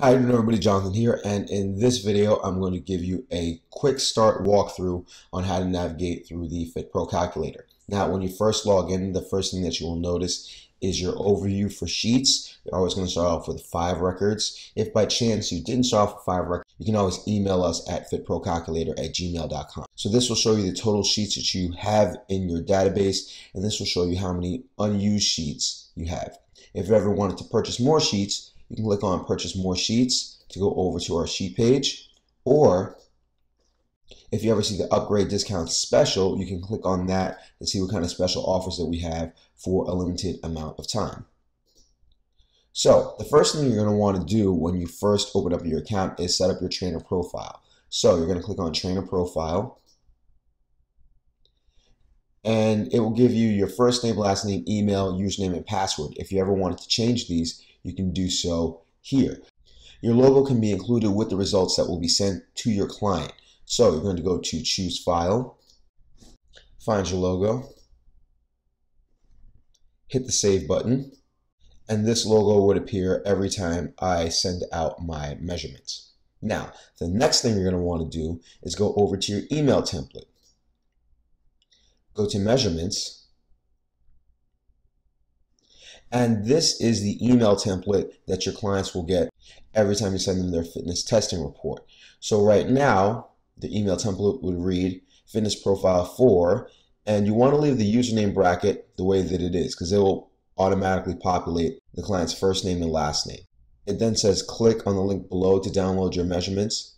Hi everybody, Jonathan here, and in this video I'm going to give you a quick start walkthrough on how to navigate through the FirProCalculator. Now when you first log in, the first thing that you will notice is your overview for sheets. You're always going to start off with 5 records. If by chance you didn't start off with 5 records, you can always email us at FirProCalculator@gmail.com. So this will show you the total sheets that you have in your database, and this will show you how many unused sheets you have. If you ever wanted to purchase more sheets, you can click on Purchase More Sheets to go over to our sheet page, or if you ever see the upgrade discount special, you can click on that to see what kind of special offers that we have for a limited amount of time. So the first thing you're going to want to do when you first open up your account is set up your trainer profile. So you're going to click on Trainer Profile, and it will give you your first name, last name, email, username, and password. If you ever wanted to change these, you can do so here. Your logo can be included with the results that will be sent to your client. So you're going to go to Choose File, find your logo, hit the Save button, and this logo would appear every time I send out my measurements. Now, the next thing you're going to want to do is go over to your email template. Go to Measurements, and this is the email template that your clients will get every time you send them their fitness testing report. So right now, the email template would read Fitness Profile 4, and you want to leave the username bracket the way that it is, because it will automatically populate the client's first name and last name. It then says click on the link below to download your measurements,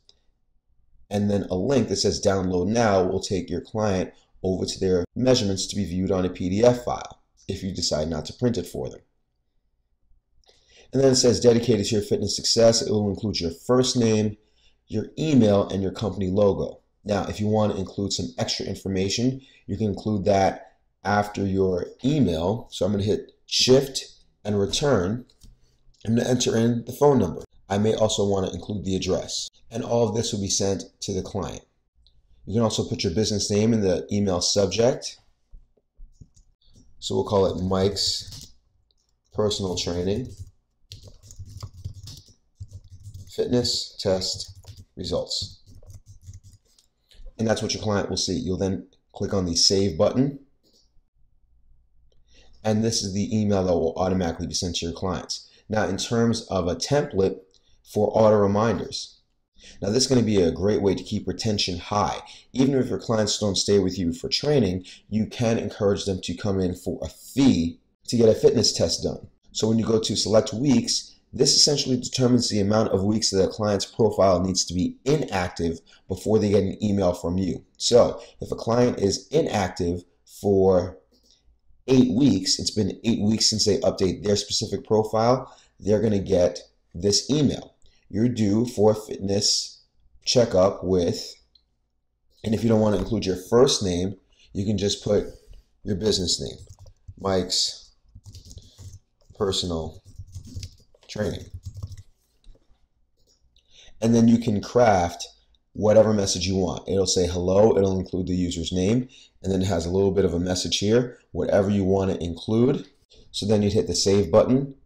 and then a link that says download now will take your client over to their measurements to be viewed on a PDF file if you decide not to print it for them. And then it says dedicated to your fitness success. It will include your first name, your email, and your company logo. Now, if you want to include some extra information, you can include that after your email. So I'm going to hit Shift and Return. I'm going to enter in the phone number. I may also want to include the address. And all of this will be sent to the client. You can also put your business name in the email subject. So we'll call it Mike's Personal Training Fitness Test Results. And that's what your client will see. You'll then click on the Save button. And this is the email that will automatically be sent to your clients. Now, in terms of a template for auto reminders, now this is going to be a great way to keep retention high. Even if your clients don't stay with you for training, you can encourage them to come in for a fee to get a fitness test done. So when you go to select weeks, this essentially determines the amount of weeks that a client's profile needs to be inactive before they get an email from you. So if a client is inactive for 8 weeks, it's been 8 weeks since they update their specific profile, they're going to get this email. You're due for a fitness checkup with, and if you don't want to include your first name, you can just put your business name, Mike's Personal Training. And then you can craft whatever message you want. It'll say hello, it'll include the user's name, and then it has a little bit of a message here, whatever you want to include. So then you'd hit the Save button.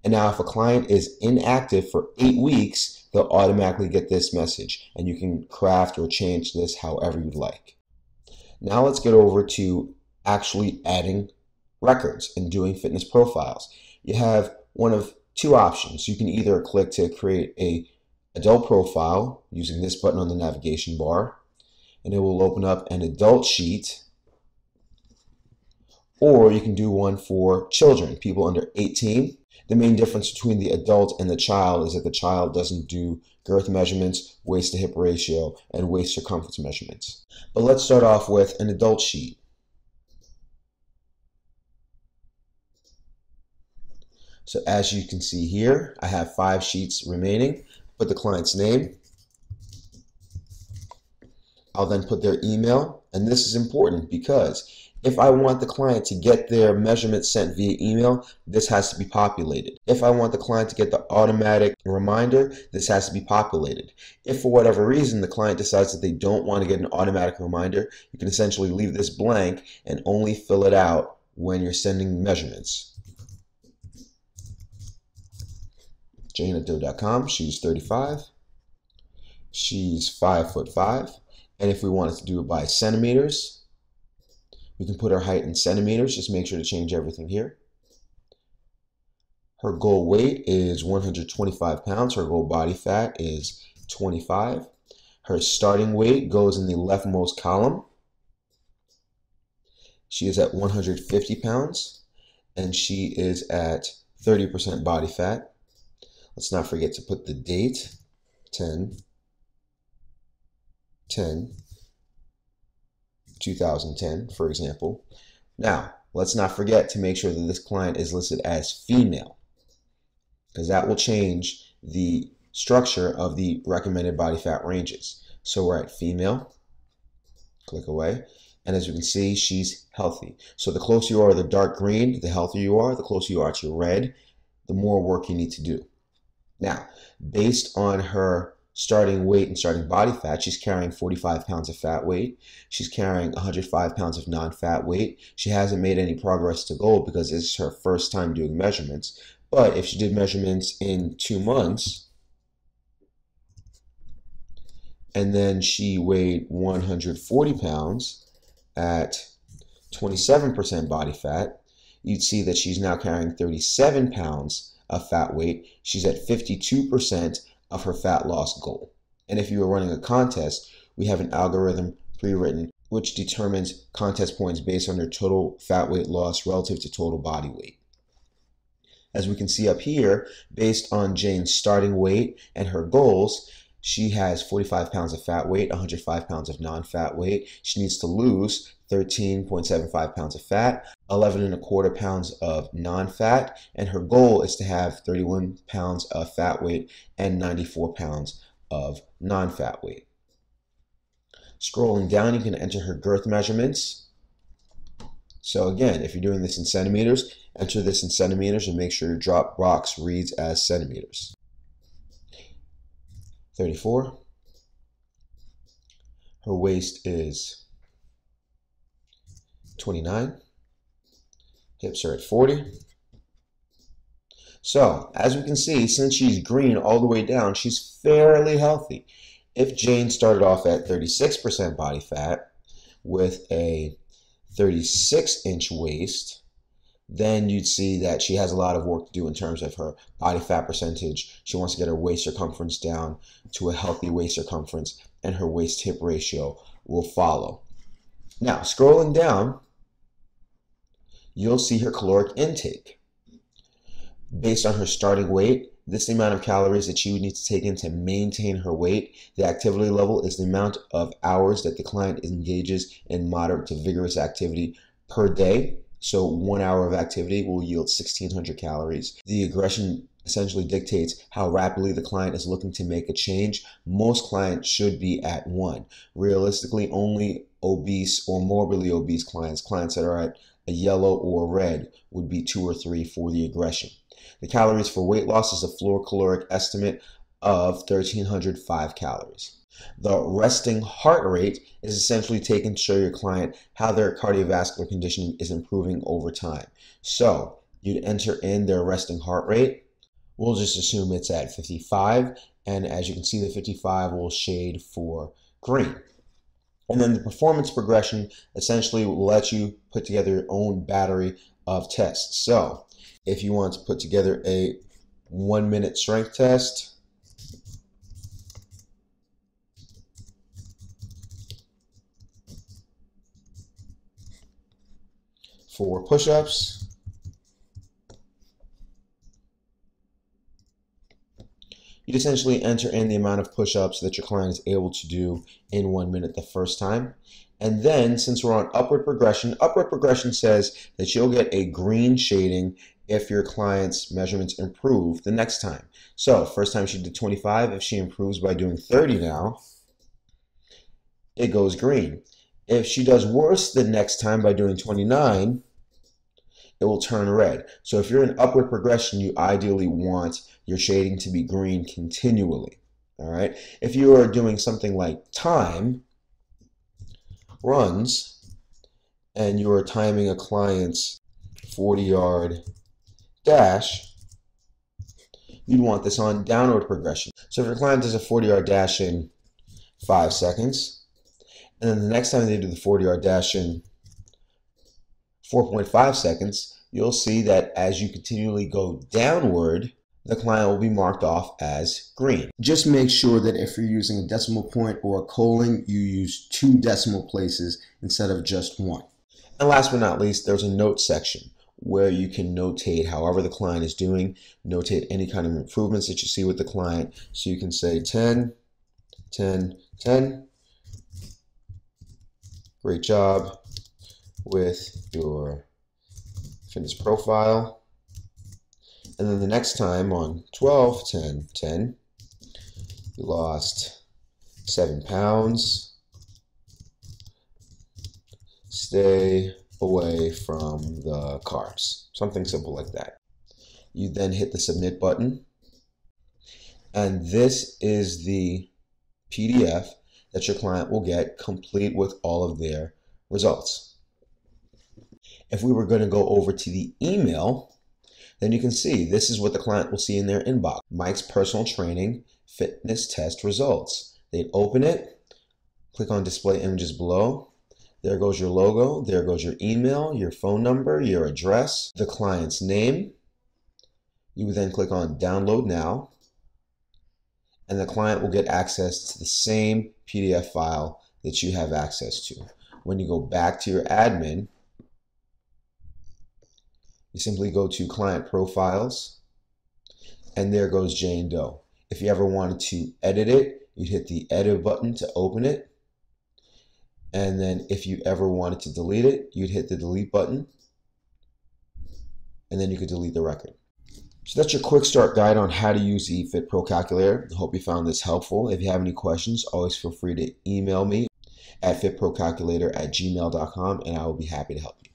And now if a client is inactive for 8 weeks, they'll automatically get this message, and you can craft or change this however you'd like. Now let's get over to actually adding records and doing fitness profiles. You have one of 2 options. You can either click to create an adult profile using this button on the navigation bar, and it will open up an adult sheet, or you can do one for children, people under 18. The main difference between the adult and the child is that the child doesn't do girth measurements, waist to hip ratio, and waist circumference measurements. But let's start off with an adult sheet. So as you can see here, I have 5 sheets remaining. Put the client's name. I'll then put their email, and this is important because if I want the client to get their measurements sent via email, this has to be populated. If I want the client to get the automatic reminder, this has to be populated. If for whatever reason the client decides that they don't want to get an automatic reminder, you can essentially leave this blank and only fill it out when you're sending measurements. Jane@doe.com. She's 35. She's 5'5". And if we wanted to do it by centimeters, we can put her height in centimeters. Just make sure to change everything here. Her goal weight is 125 pounds. Her goal body fat is 25. Her starting weight goes in the leftmost column. She is at 150 pounds, and she is at 30% body fat. Let's not forget to put the date, 10/10/2010, for example. Now, let's not forget to make sure that this client is listed as female, because that will change the structure of the recommended body fat ranges. So we're at female, click away, and as you can see, she's healthy. So the closer you are to the dark green, the healthier you are. The closer you are to red, the more work you need to do. Now, based on her starting weight and starting body fat, she's carrying 45 pounds of fat weight. She's carrying 105 pounds of non-fat weight. She hasn't made any progress to goal because this is her first time doing measurements. But if she did measurements in 2 months, and then she weighed 140 pounds at 27% body fat, you'd see that she's now carrying 37 pounds of fat weight. She's at 52% of her fat loss goal. And if you were running a contest, we have an algorithm pre-written which determines contest points based on her total fat weight loss relative to total body weight. As we can see up here, based on Jane's starting weight and her goals, she has 45 pounds of fat weight, 105 pounds of non-fat weight. She needs to lose 13.75 pounds of fat, 11.25 pounds of non-fat, and her goal is to have 31 pounds of fat weight and 94 pounds of non-fat weight. Scrolling down, you can enter her girth measurements. So again, if you're doing this in centimeters, enter this in centimeters and make sure your drop box reads as centimeters. 34. Her waist is 29. Hips are at 40. So, as we can see, since she's green all the way down, she's fairly healthy. If Jane started off at 36% body fat with a 36-inch waist, then you'd see that she has a lot of work to do in terms of her body fat percentage. She wants to get her waist circumference down to a healthy waist circumference, and her waist-hip ratio will follow. Now, scrolling down, you'll see her caloric intake. Based on her starting weight, this is the amount of calories that she would need to take in to maintain her weight. The activity level is the amount of hours that the client engages in moderate to vigorous activity per day. So 1 hour of activity will yield 1,600 calories. The aggression essentially dictates how rapidly the client is looking to make a change. Most clients should be at 1. Realistically, only obese or morbidly obese clients that are at a yellow or red, would be 2 or 3 for the aggression. The calories for weight loss is a floor caloric estimate of 1,305 calories. The resting heart rate is essentially taken to show your client how their cardiovascular condition is improving over time. So you'd enter in their resting heart rate. We'll just assume it's at 55, and as you can see, the 55 will shade for green. And then the performance progression essentially will let you put together your own battery of tests. So if you want to put together a 1-minute strength test, for push-ups, you'd essentially enter in the amount of push-ups that your client is able to do in 1 minute the first time. And then, since we're on upward progression says that you'll get a green shading if your client's measurements improve the next time. So, first time she did 25, if she improves by doing 30 now, it goes green. If she does worse the next time by doing 29, it will turn red. So if you're in upward progression, you ideally want your shading to be green continually. All right. If you are doing something like time runs and you are timing a client's 40-yard dash, you'd want this on downward progression. So if your client does a 40-yard dash in 5 seconds, and then the next time they do the 40-yard dash in 4.5 seconds, you'll see that as you continually go downward, the client will be marked off as green. Just make sure that if you're using a decimal point or a colon, you use 2 decimal places instead of just 1. And last but not least, there's a note section where you can notate however the client is doing, notate any kind of improvements that you see with the client. So you can say 10, 10, 10. Great job with your fitness profile. And then the next time on 12, 10, 10, you lost 7 pounds. Stay away from the carbs. Something simple like that. You then hit the submit button. And this is the PDF that your client will get complete with all of their results. If we were going to go over to the email, then you can see this is what the client will see in their inbox. Mike's personal training fitness test results. They'd open it, click on display images below. There goes your logo, there goes your email, your phone number, your address, the client's name. You would then click on download now, and the client will get access to the same PDF file that you have access to. When you go back to your admin, you simply go to client profiles, and there goes Jane Doe. If you ever wanted to edit it, you'd hit the edit button to open it. And then if you ever wanted to delete it, you'd hit the delete button, and then you could delete the record. So that's your quick start guide on how to use the FirProCalculator. I hope you found this helpful. If you have any questions, always feel free to email me at FirProCalculator@gmail.com, and I will be happy to help you.